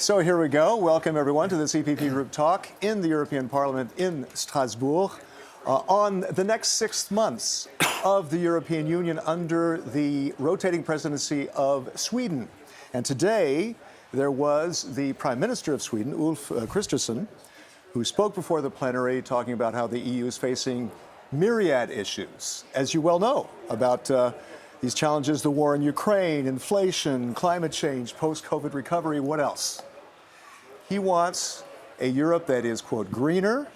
So here we go. Welcome, everyone, to this EPP Group talk in the European Parliament in Strasbourg on the next 6 months of the European Union under the rotating presidency of Sweden. And today, there was the Prime Minister of Sweden, Ulf Kristersson, who spoke before the plenary talking about how the EU is facing myriad issues, as you well know, about these challenges, the war in Ukraine, inflation, climate change, post-COVID recovery, what else? He wants a Europe that is, quote, greener,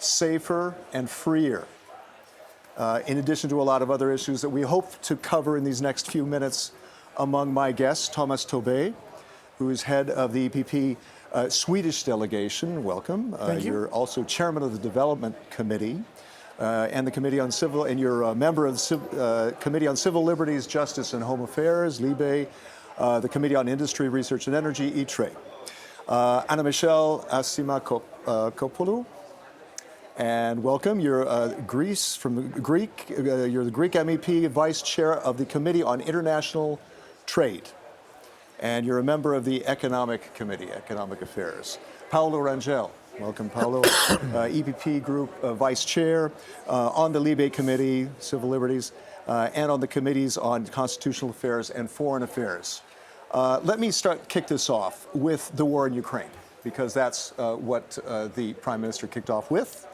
safer, and freer, in addition to a lot of other issues that we hope to cover in these next few minutes. Among my guests, Tomas Tobé, who is head of the EPP Swedish delegation. Welcome. Thank you. You're also chairman of the Development Committee and the Committee on Civil, and you're a member of the Committee on Civil Liberties, Justice and Home Affairs, LIBE, the Committee on Industry, Research and Energy, ITRE. Anna-Michelle Asimakapoulou, and welcome. You're you're the Greek MEP, Vice Chair of the Committee on International Trade, and you're a member of the Economic Committee, Economic Affairs. Paulo Rangel, welcome, Paulo. EPP Group Vice Chair on the LIBE Committee, Civil Liberties, and on the Committees on Constitutional Affairs and Foreign Affairs. Let me kick this off with the war in Ukraine, because that's what the Prime Minister kicked off with.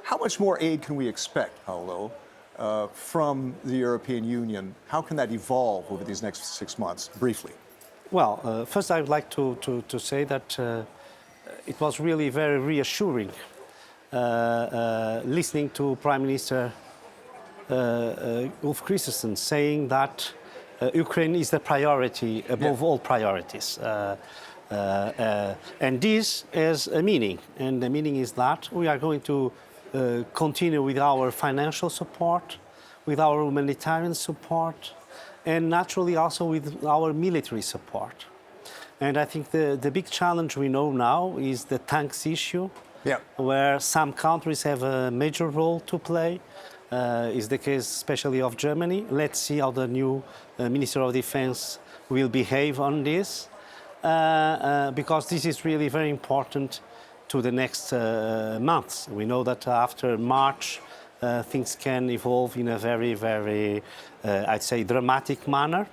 How much more aid can we expect, Paulo, from the European Union? How can that evolve over these next 6 months, briefly? Well, first I would like to say that it was really very reassuring listening to Prime Minister Ulf Kristersson saying that Ukraine is the priority above all priorities. And this has a meaning, and the meaning is that we are going to continue with our financial support, with our humanitarian support, and naturally also with our military support. And I think the big challenge we know now is the tanks issue, where some countries have a major role to play. Is the case especially of Germany. Let's see how the new Minister of Defense will behave on this, because this is really very important to the next months. We know that after March, things can evolve in a very, very, I'd say, dramatic manner,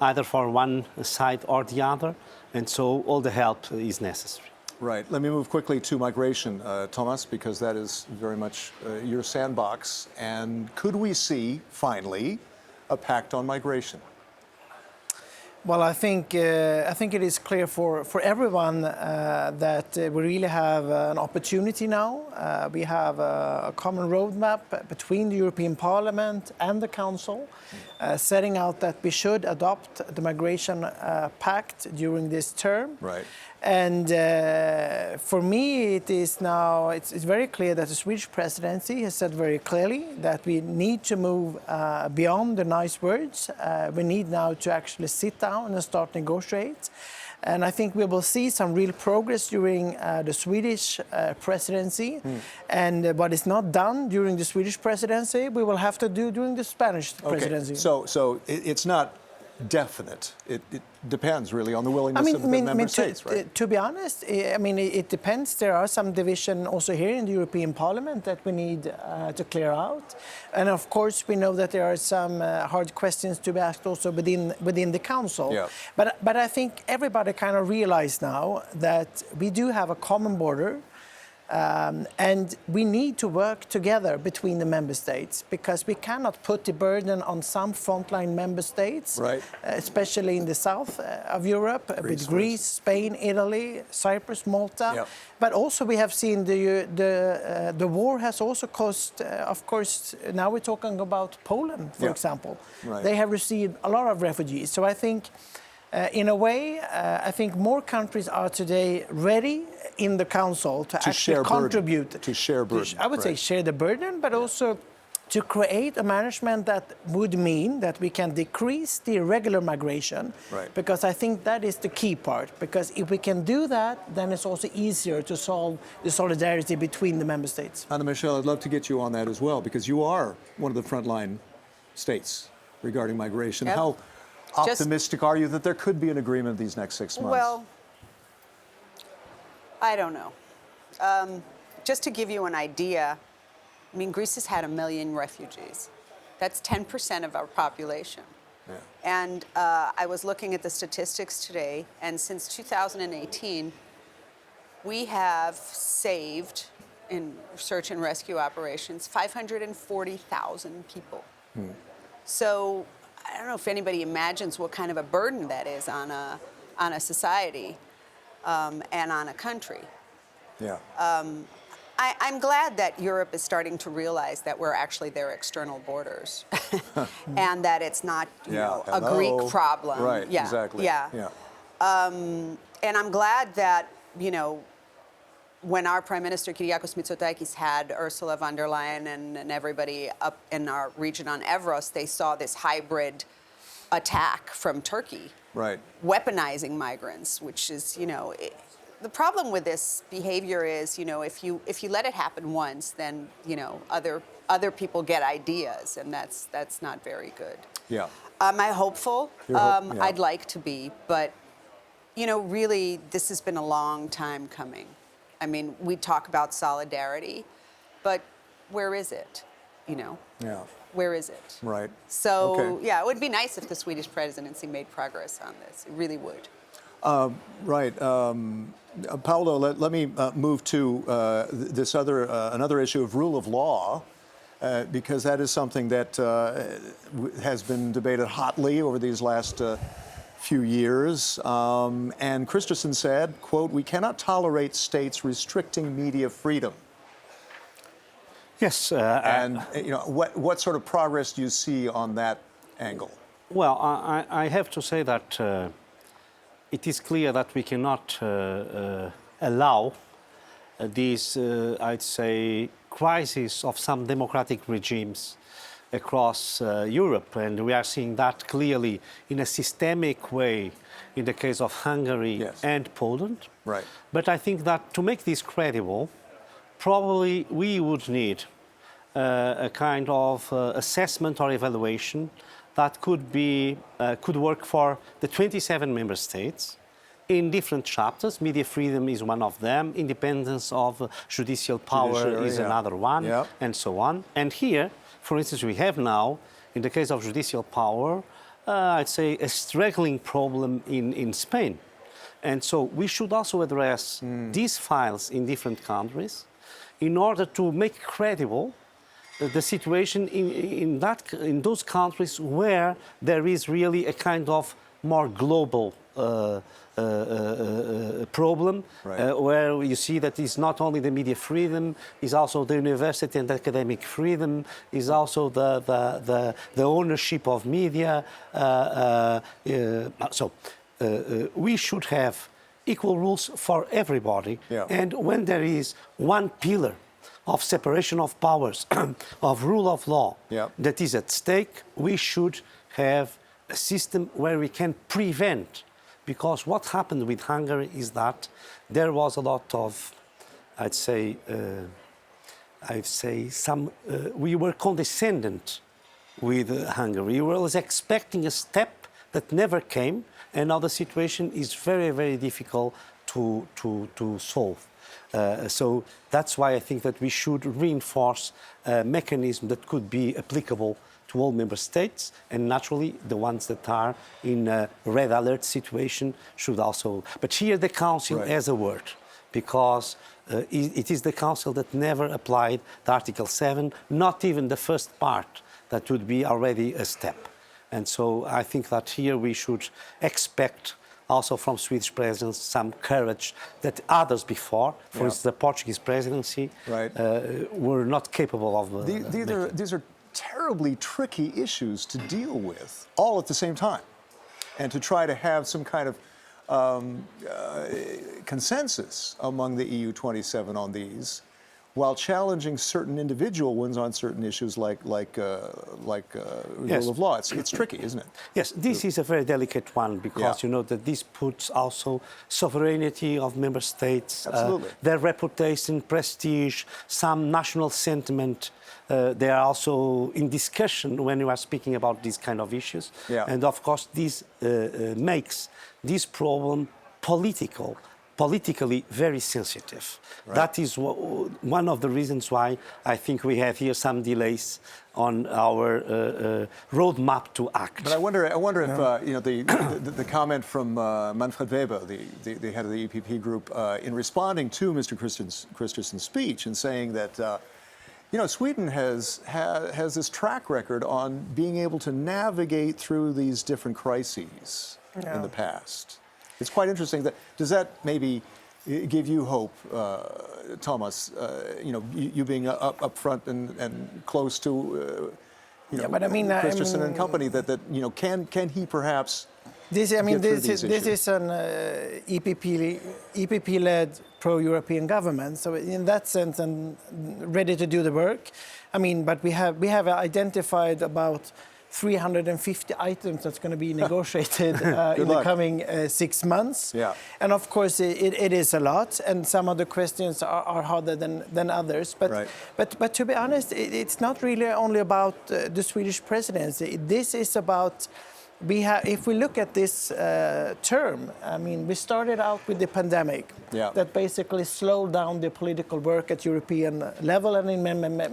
either for one side or the other, and so all the help is necessary. Right. Let me move quickly to migration, Tomas, because that is very much your sandbox. And could we see, finally, a pact on migration? Well, I think it is clear for everyone that we really have an opportunity now. We have a common roadmap between the European Parliament and the Council, setting out that we should adopt the migration pact during this term. Right. And for me, it's very clear that the Swedish presidency has said very clearly that we need to move beyond the nice words. We need now to actually sit down and start negotiate. And I think we will see some real progress during the Swedish presidency. And what is not done during the Swedish presidency, we will have to do during the Spanish presidency. So it's not definite. It depends really on the willingness of the member states, right? To be honest, it depends. There are some division also here in the European Parliament that we need to clear out. And of course, we know that there are some hard questions to be asked also within the Council. Yeah. But I think everybody kind of realized now that we do have a common border. And we need to work together between the member states, because we cannot put the burden on some frontline member states, right, especially in the south of Europe, with Greece, Spain, Italy, Cyprus, Malta. Yep. But also we have seen the war has also caused, of course, now we're talking about Poland, for example. Right. They have received a lot of refugees. So I think in a way, I think more countries are today ready in the Council to actually contribute. To share burden. I would say share the burden, but also to create a management that would mean that we can decrease the irregular migration. Right. Because I think that is the key part. Because if we can do that, then it's also easier to solve the solidarity between the member states. Anna-Michelle, I'd love to get you on that as well, because you are one of the frontline states regarding migration. Yep. How optimistic are you that there could be an agreement these next 6 months? Well, I don't know. Just to give you an idea, I mean, Greece has had 1 million refugees. That's 10% of our population. Yeah. And I was looking at the statistics today, and since 2018, we have saved, in search and rescue operations, 540,000 people. So I don't know if anybody imagines what kind of a burden that is on a society and on a country. Yeah. I'm glad that Europe is starting to realize that we're actually their external borders, and that it's not, you know, a Greek problem. Right. Yeah. Exactly. Yeah. Yeah. And I'm glad that, you know, when our Prime Minister Kyriakos Mitsotakis had Ursula von der Leyen and everybody up in our region on Evros, they saw this hybrid attack from Turkey, Right. weaponizing migrants, which is, you know, the problem with this behavior is, you know, if you let it happen once, then, you know, other people get ideas, and that's not very good. Yeah. Am I hopeful? Yeah. I'd like to be, but, you know, really, this has been a long time coming. I mean, we talk about solidarity, but where is it? You know? Yeah. Where is it? Right. So, Okay. yeah, it would be nice if the Swedish presidency made progress on this. It really would. Right. Paulo, let me move to this another issue of rule of law, because that is something that has been debated hotly over these last few years. And Kristersson said, quote, "We cannot tolerate states restricting media freedom." Yes. And you know, what sort of progress do you see on that angle? Well, I have to say that it is clear that we cannot allow this, I'd say, crisis of some democratic regimes across Europe. And we are seeing that clearly in a systemic way in the case of Hungary Yes. and Poland. Right. But I think that to make this credible, probably we would need a kind of assessment or evaluation that could work for the 27 member states in different chapters. Media freedom is one of them. Independence of judicial power Judiciary, is yeah. another one, Yeah. and so on. And here, for instance, we have now, in the case of judicial power, I'd say a struggling problem in Spain. And so we should also address these files in different countries in order to make credible the situation in those countries where there is really a kind of more global problem, Right. where you see that it's not only the media freedom, it's also the university and academic freedom, is also the ownership of media. We should have equal rules for everybody. Yeah. And when there is one pillar of separation of powers, of rule of law, Yeah. that is at stake, we should have a system where we can prevent. Because what happened with Hungary is that there was a lot of, we were condescendent with Hungary. We were expecting a step that never came, and now the situation is very, very difficult to solve. So that's why I think that we should reinforce a mechanism that could be applicable to all member states, and naturally the ones that are in a red alert situation should also. But here the Council Right. has a word, because it is the Council that never applied the Article 7, not even the first part. That would be already a step. And so I think that here we should expect also from Swedish presidency some courage that others before, for instance the Portuguese presidency, Right. were not capable of. These are terribly tricky issues to deal with all at the same time, and to try to have some kind of consensus among the EU 27 on these, while challenging certain individual ones on certain issues like Yes. rule of law. It's tricky, isn't it? Yes, this is a very delicate one, because Yeah. you know that this puts also sovereignty of member states, Absolutely. their reputation, prestige, some national sentiment. They are also in discussion when you are speaking about these kind of issues. Yeah. And of course, this makes this problem political politically very sensitive. That is one of the reasons why I think we have here some delays on our roadmap to act. But I wonder if you know the comment from Manfred Weber, the head of the EPP Group, in responding to Mr. Kristersson's speech and saying that you know Sweden has this track record on being able to navigate through these different crises in the past. It's quite interesting. Does that maybe give you hope, Tomas? You know, you being up front and close to you know, but I mean, Kristersson and company. That you know, can he perhaps? This is an EPP-led pro-European government. So in that sense, and ready to do the work. I mean, but we have identified about 350 items that's going to be negotiated in the coming 6 months. Yeah. And of course, it is a lot, and some of the questions are harder than others. But to be honest, it's not really only about the Swedish presidency. This is about. If we look at this term, I mean, we started out with the pandemic that basically slowed down the political work at European level and in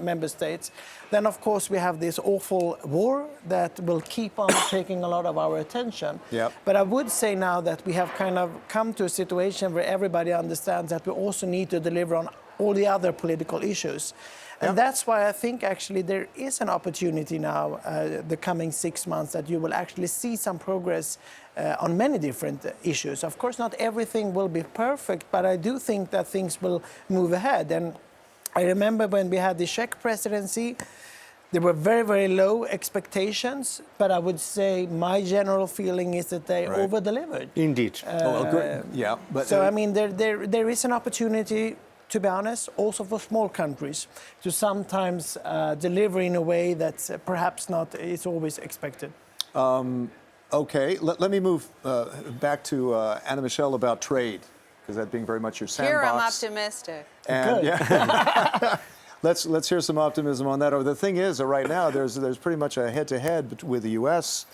member states. Then, of course, we have this awful war that will keep on taking a lot of our attention. But I would say now that we have kind of come to a situation where everybody understands that we also need to deliver on all the other political issues. And that's why I think actually there is an opportunity now, the coming 6 months, that you will actually see some progress on many different issues. Of course, not everything will be perfect, but I do think that things will move ahead. And I remember when we had the Czech presidency, there were very, very low expectations, but I would say my general feeling is that they over-delivered. Indeed. So, I mean, there is an opportunity, to be honest, also for small countries to sometimes deliver in a way that's perhaps not is always expected. Okay, let me move back to Anna Michelle about trade, because that being very much your sandbox. Here I'm optimistic. And, Good. Let's hear some optimism on that. The thing is, right now there's pretty much a head-to-head with the U.S.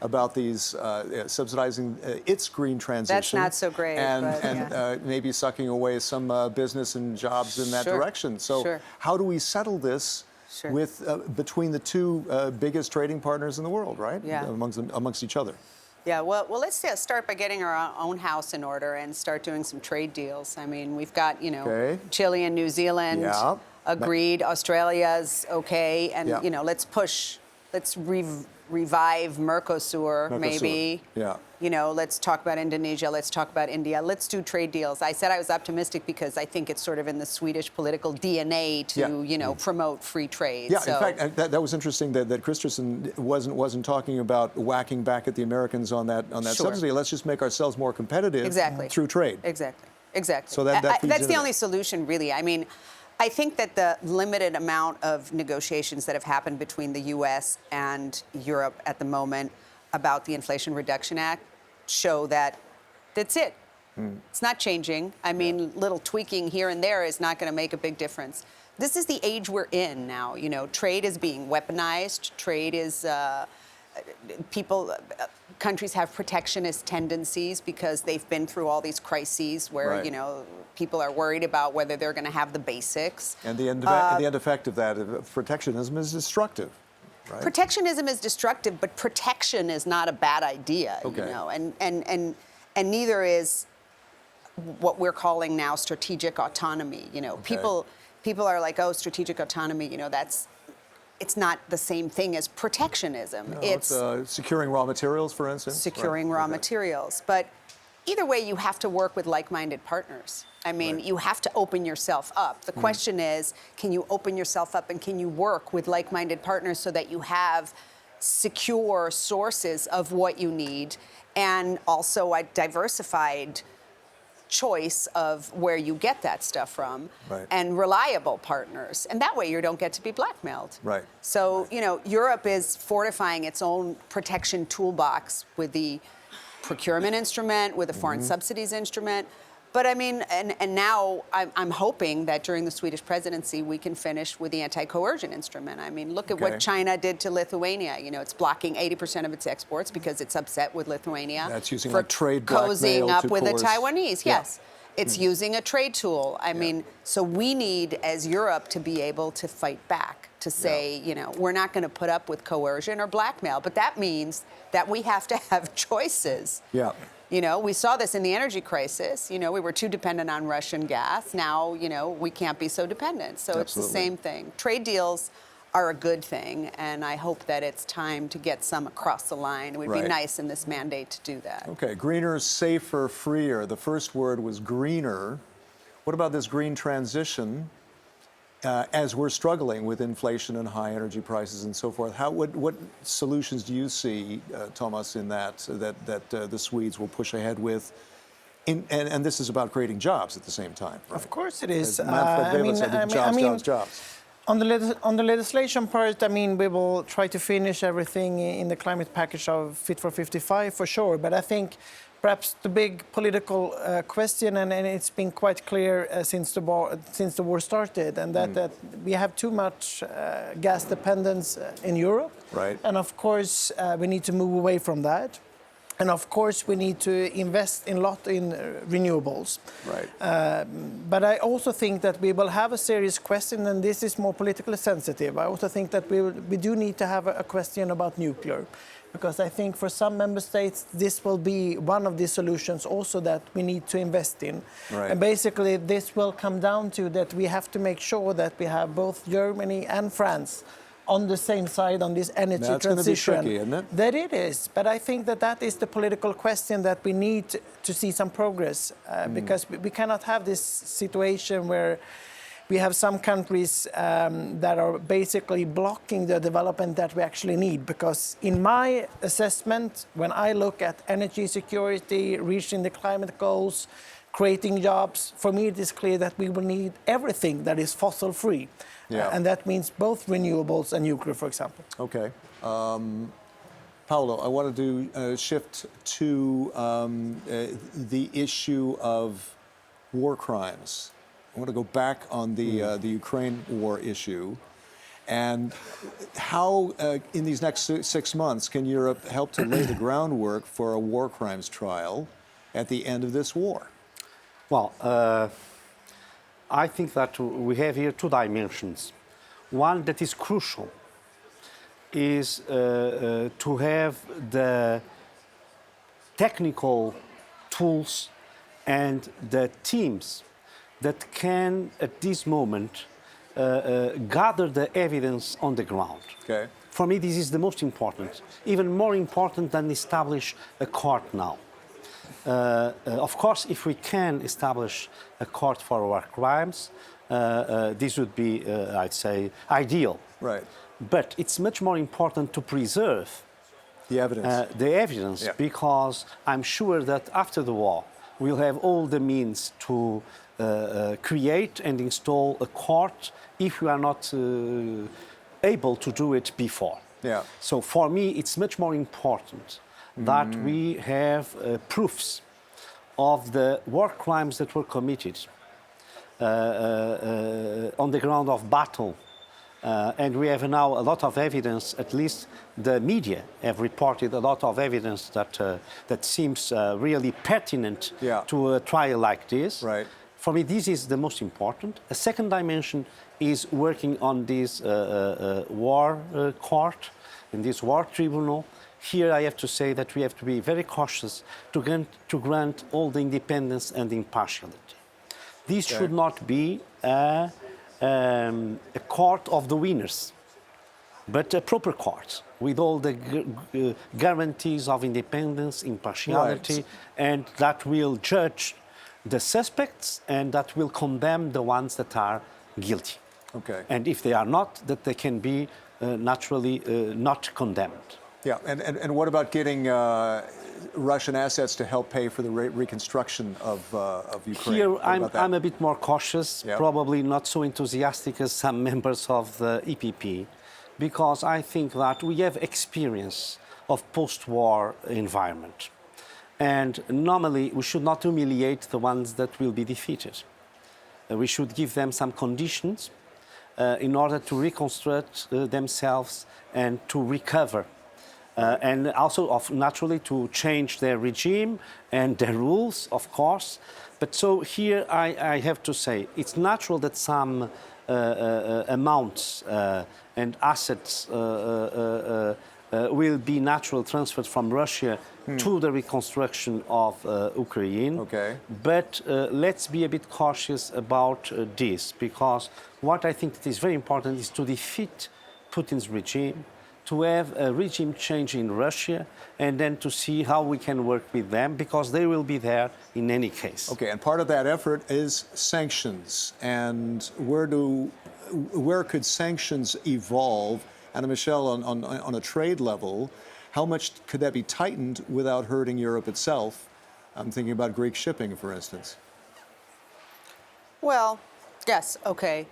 About these subsidizing its green transition. That's not so great. And maybe sucking away some business and jobs in that direction. So how do we settle this with between the two biggest trading partners in the world, right? Amongst each other. Yeah, well, let's start by getting our own house in order and start doing some trade deals. I mean, we've got, you know, Chile and New Zealand agreed, Australia's okay, and, you know, let's revive Mercosur, maybe. You know, let's talk about Indonesia, let's talk about India, let's do trade deals. I said I was optimistic because I think it's sort of in the Swedish political DNA to, you know, promote free trade. Yeah, in fact, that was interesting that Kristersson wasn't talking about whacking back at the Americans on that subsidy. Let's just make ourselves more competitive through trade. Exactly. So that's the only solution, really. I mean, I think that the limited amount of negotiations that have happened between the U.S. and Europe at the moment about the Inflation Reduction Act show that that's it. It's not changing. I mean, little tweaking here and there is not going to make a big difference. This is the age we're in now. You know, trade is being weaponized. Trade is countries have protectionist tendencies because they've been through all these crises where, you know, people are worried about whether they're going to have the basics. And the end effect of that, protectionism, is destructive. Right? Protectionism is destructive, but protection is not a bad idea, you know, and neither is what we're calling now strategic autonomy. You know, people are like, oh, strategic autonomy, you know, it's not the same thing as protectionism. No, it's securing raw materials, for instance. Securing raw materials, but either way, you have to work with like-minded partners. I mean, you have to open yourself up. The question is, can you open yourself up and can you work with like-minded partners so that you have secure sources of what you need and also a diversified choice of where you get that stuff from and reliable partners. And that way you don't get to be blackmailed. So, you know, Europe is fortifying its own protection toolbox with the procurement instrument, with the foreign subsidies instrument. But I mean, and now I'm hoping that during the Swedish presidency, we can finish with the anti-coercion instrument. I mean, look at what China did to Lithuania. You know, it's blocking 80% of its exports because it's upset with Lithuania. That's using for like trade cozying blackmail up to with the coerce. Taiwanese, It's using a trade tool. I mean, so we need, as Europe, to be able to fight back, to say, you know, we're not going to put up with coercion or blackmail. But that means that we have to have choices. Yeah. You know, we saw this in the energy crisis. You know, we were too dependent on Russian gas. Now, you know, we can't be so dependent. So it's the same thing. Trade deals are a good thing, and I hope that it's time to get some across the line. It would be nice in this mandate to do that. Okay, greener, safer, freer. The first word was greener. What about this green transition as we're struggling with inflation and high energy prices and so forth? What solutions do you see, Tomas, in that the Swedes will push ahead with? And this is about creating jobs at the same time. Right? Of course it is. As Manfred Weber said, jobs. On the legislation part, I mean, we will try to finish everything in the climate package of Fit for 55 for sure. But I think perhaps the big political question, and it's been quite clear since the war started, and that we have too much gas dependence in Europe. Right. And of course, we need to move away from that. And of course, we need to invest a lot in renewables. Right. But I also think that we will have a serious question, and this is more politically sensitive. I also think that we do need to have a question about nuclear, because I think for some member states, this will be one of the solutions also that we need to invest in. Right. And basically, this will come down to that we have to make sure that we have both Germany and France on the same side on this energy transition. That's going to be tricky, isn't it? That it is, but I think that is the political question that we need to see some progress, because we cannot have this situation where we have some countries that are basically blocking the development that we actually need. Because in my assessment, when I look at energy security, reaching the climate goals, creating jobs, for me it is clear that we will need everything that is fossil-free. Yeah. And that means both renewables and nuclear, for example. Okay. Paulo, I wanted to shift to the issue of war crimes. I want to go back on the Ukraine war issue. And how, in these next 6 months, can Europe help to lay the groundwork for a war crimes trial at the end of this war? Well, I think that we have here two dimensions. One that is crucial is to have the technical tools and the teams that can, at this moment, gather the evidence on the ground. Okay. For me, this is the most important, even more important than establish a court now. Of course, if we can establish a court for war crimes, this would be, I'd say, ideal. Right. But it's much more important to preserve The evidence. Yeah. Because I'm sure that after the war, we'll have all the means to create and install a court if we are not able to do it before. Yeah. So for me, it's much more important that we have proofs of the war crimes that were committed on the ground of battle. And we have now a lot of evidence, at least the media have reported a lot of evidence that seems really pertinent to a trial like this. Right. For me, this is the most important. A second dimension is working on this war court, in this war tribunal. Here I have to say that we have to be very cautious to grant all the independence and impartiality. This should not be a court of the winners, but a proper court with all the guarantees of independence, impartiality, and that will judge the suspects and that will condemn the ones that are guilty. Okay. And if they are not, that they can be naturally not condemned. Yeah, and what about getting Russian assets to help pay for the reconstruction of Ukraine? Here, I'm a bit more cautious, Yeah. probably not so enthusiastic as some members of the EPP, because I think that we have experience of post-war environment. And normally, we should not humiliate the ones that will be defeated. We should give them some conditions in order to reconstruct themselves and to recover and also naturally to change their regime and their rules, of course. But so here I have to say it's natural that some amounts and assets will be naturally transferred from Russia to the reconstruction of Ukraine. Okay. But let's be a bit cautious about this, because what I think that is very important is to defeat Putin's regime, to have a regime change in Russia, and then to see how we can work with them, because they will be there in any case. Okay, and part of that effort is sanctions. And where could sanctions evolve? Anna Michelle, on a trade level, how much could that be tightened without hurting Europe itself? I'm thinking about Greek shipping, for instance. Well, yes, okay.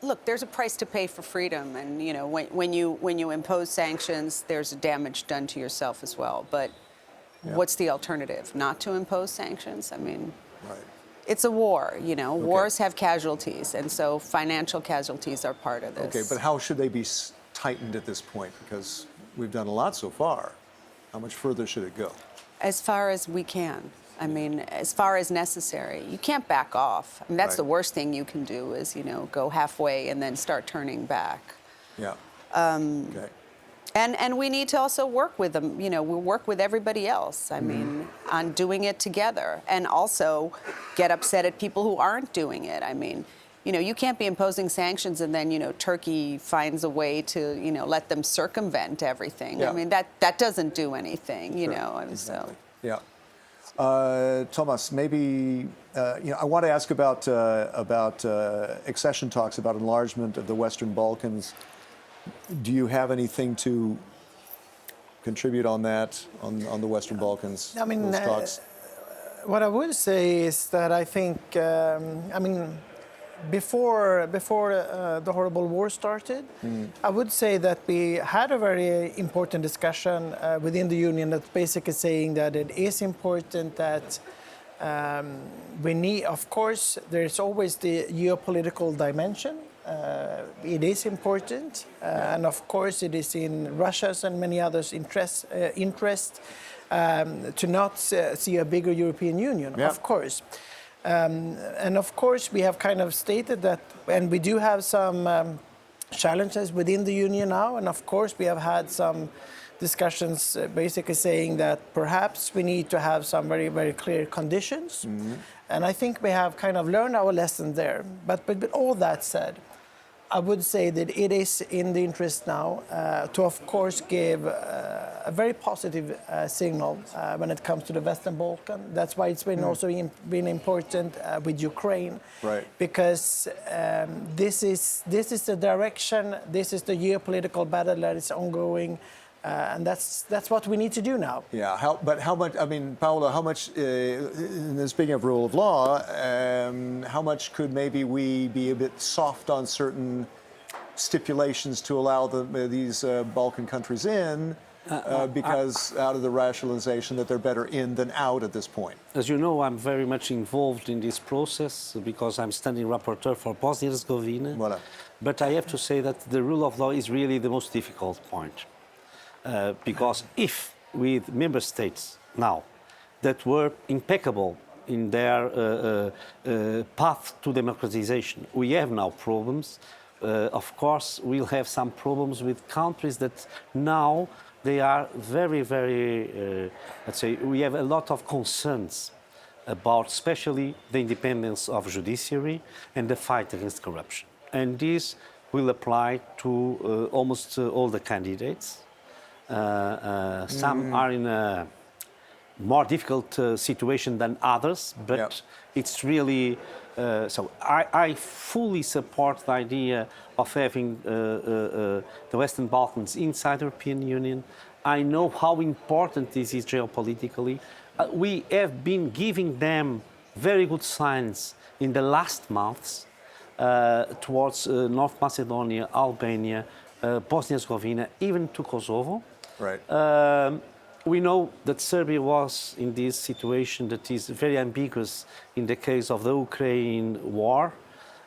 Look, there's a price to pay for freedom, and you know when you impose sanctions, there's damage done to yourself as well. But what's the alternative? Not to impose sanctions? I mean, Right. it's a war. You know, wars have casualties, and so financial casualties are part of this. Okay, but how should they be tightened at this point? Because we've done a lot so far. How much further should it go? As far as we can. I mean, as far as necessary. You can't back off. I mean, that's Right. the worst thing you can do is, you know, go halfway and then start turning back. Yeah. Okay. And we need to also work with them, you know, we work with everybody else, I mean, on doing it together, and also get upset at people who aren't doing it. I mean, you know, you can't be imposing sanctions and then, you know, Turkey finds a way to, you know, let them circumvent everything. Yeah. I mean, that doesn't do anything, you Sure. know, and Exactly. so. Yeah. Tomas, maybe I want to ask about accession talks, about enlargement of the Western Balkans. Do you have anything to contribute on that, on the Western Balkans? I mean, those talks? what I would say is that I think, before the horrible war started, I would say that we had a very important discussion within the Union that's basically saying that it is important that we need, of course, there's always the geopolitical dimension. It is important, and of course it is in Russia's and many others' interest to not see a bigger European Union, Yeah. of course. And of course, we have kind of stated that, and we do have some challenges within the Union now, and of course, we have had some discussions basically saying that perhaps we need to have some very, very clear conditions. And I think we have kind of learned our lesson there. But with all that said, I would say that it is in the interest now to, of course, give a very positive signal when it comes to the Western Balkan. That's why it's been also been important with Ukraine, Right. because this is the direction, this is the geopolitical battle that is ongoing, and that's what we need to do now. Yeah, how much, I mean, Paolo, how much, speaking of rule of law, how much could maybe we be a bit soft on certain stipulations to allow these Balkan countries in, because out of the rationalization that they're better in than out at this point? As you know, I'm very much involved in this process because I'm standing rapporteur for Bosnia-Herzegovina. Voilà. But I have to say that the rule of law is really the most difficult point. Because if with member states now that were impeccable in their path to democratization, we have now problems. Of course, we'll have some problems with countries that now they are very, very, let's say, we have a lot of concerns about especially the independence of judiciary and the fight against corruption. And this will apply to almost all the candidates. Some are in a more difficult situation than others, but it's really so. I fully support the idea of having the Western Balkans inside the European Union. I know how important this is geopolitically. We have been giving them very good signs in the last months towards North Macedonia, Albania, Bosnia-Herzegovina, even to Kosovo. Right. We know that Serbia was in this situation that is very ambiguous in the case of the Ukraine war.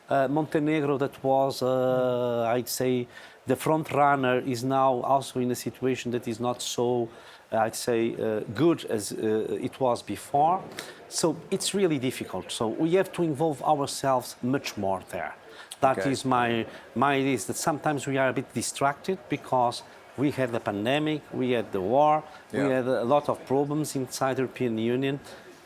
Montenegro, that was, I'd say, The front runner is now also in a situation that is not so, I'd say, good as it was before. So it's really difficult. So we have to involve ourselves much more there. That Okay. is my idea, is that sometimes we are a bit distracted because we had the pandemic, we had the war, we Yeah. had a lot of problems inside the European Union.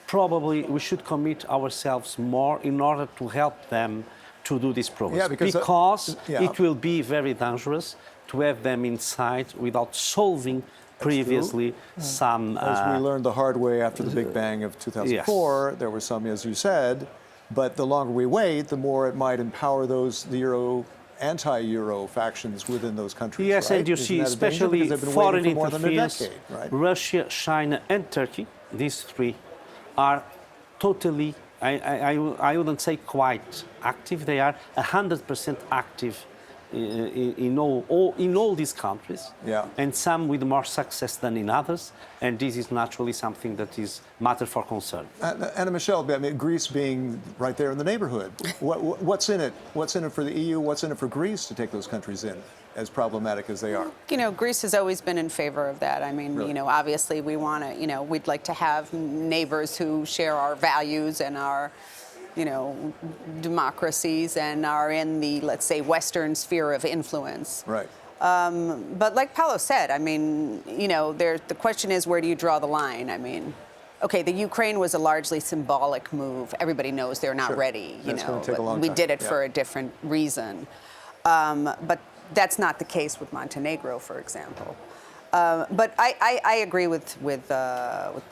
Probably we should commit ourselves more in order to help them to do this progress. Yeah, because, yeah. It will be very dangerous to have them inside without solving previously some... As we learned the hard way after the Big Bang of 2004, there were some, as you said, but the longer we wait, the more it might empower the anti-Euro factions within those countries. Yes, right? and you Isn't see, that a danger? especially Because they've been foreign waiting for more than a interference, decade, right? Russia, China, and Turkey, these three are totally, I wouldn't say quite active, they are 100% active in all these countries, Yeah. and some with more success than in others, and this is naturally something that is matter for concern. Anna Michelle, I mean, Greece being right there in the neighborhood, what's in it? What's in it for the EU? What's in it for Greece to take those countries in, as problematic as they are? You know, Greece has always been in favor of that. I mean, Really? you know, obviously we want to, you know, we'd like to have neighbors who share our values and our, you know, democracies and are in the, let's say, Western sphere of influence. Right. But like Paulo said, I mean, you know, the question is, where do you draw the line? I mean, okay, the Ukraine was a largely symbolic move. Everybody knows they're not Sure. ready. You That's know, gonna take a but long we time. did it Yeah. for a different reason. But that's not the case with Montenegro, for example. But I agree with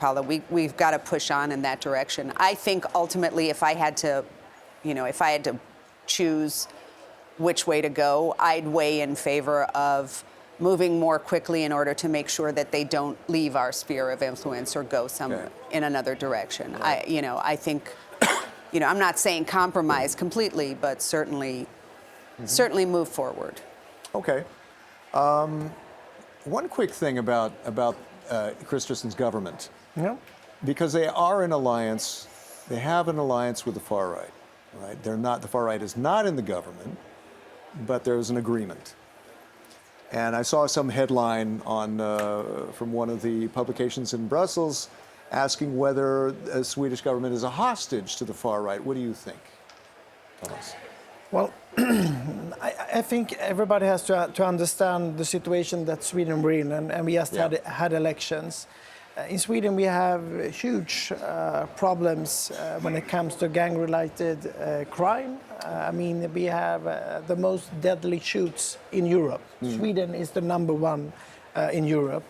Paulo. We've got to push on in that direction. I think ultimately, if I had to choose which way to go, I'd weigh in favor of moving more quickly in order to make sure that they don't leave our sphere of influence or go in another direction. Right. I think, I'm not saying compromise completely, but certainly move forward. Okay. One quick thing about Kristersson's government, Yeah. because they are in alliance, they have an alliance with the far right. Right? The far right is not in the government, but there's an agreement. And I saw some headline from one of the publications in Brussels asking whether the Swedish government is a hostage to the far right. What do you think, Tomas? Well, I think everybody has to understand the situation that Sweden we're in, and we just had elections. In Sweden, we have huge problems when it comes to gang-related crime. I mean, we have the most deadly shoots in Europe. Sweden is the number one in Europe.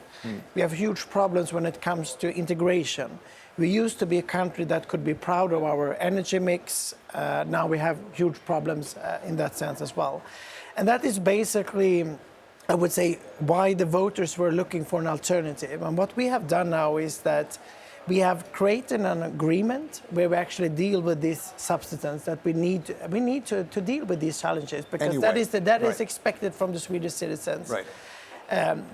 We have huge problems when it comes to integration. We used to be a country that could be proud of our energy mix. Now we have huge problems in that sense as well. And that is basically, I would say, why the voters were looking for an alternative. And what we have done now is that we have created an agreement where we actually deal with this substance that we need to deal with these challenges, because Anyway, that is right. expected from the Swedish citizens. Right.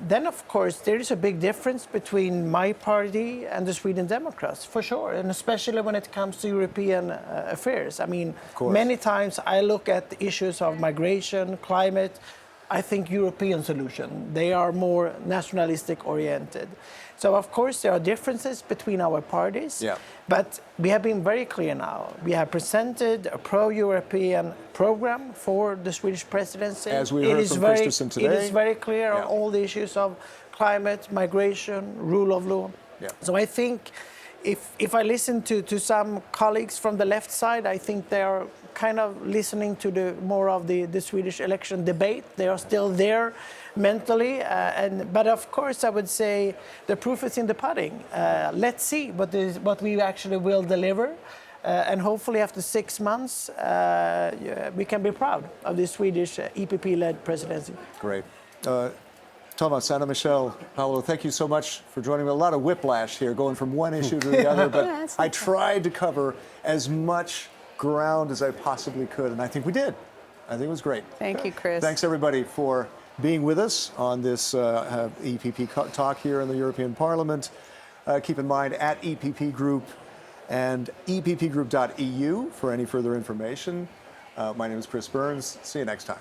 Then, of course, there is a big difference between my party and the Sweden Democrats, for sure, and especially when it comes to European affairs. I mean, course. many times I look at the issues of migration, climate. I think European solution. They are more nationalistic oriented. So, of course, there are differences between our parties, Yeah. but we have been very clear now. We have presented a pro-European program for the Swedish presidency. As we heard from Kristersson today. It is very clear on Yeah. all the issues of climate, migration, rule of law. Yeah. So I think if I listen to some colleagues from the left side, I think they are kind of listening to more of the Swedish election debate. They are still there mentally, but of course I would say the proof is in the pudding. Let's see what we actually will deliver, and hopefully after 6 months we can be proud of the Swedish EPP-led presidency. Great. Tomas, Anna Michelle, Paulo, thank you so much for joining me. A lot of whiplash here, going from one issue to the other, but That's I tried to cover as much ground as I possibly could, and I think we did. I think it was great. Thank you, Chris. Thanks, everybody, for being with us on this EPP talk here in the European Parliament. Keep in mind, at EPP Group and eppgroup.eu for any further information. My name is Chris Burns. See you next time.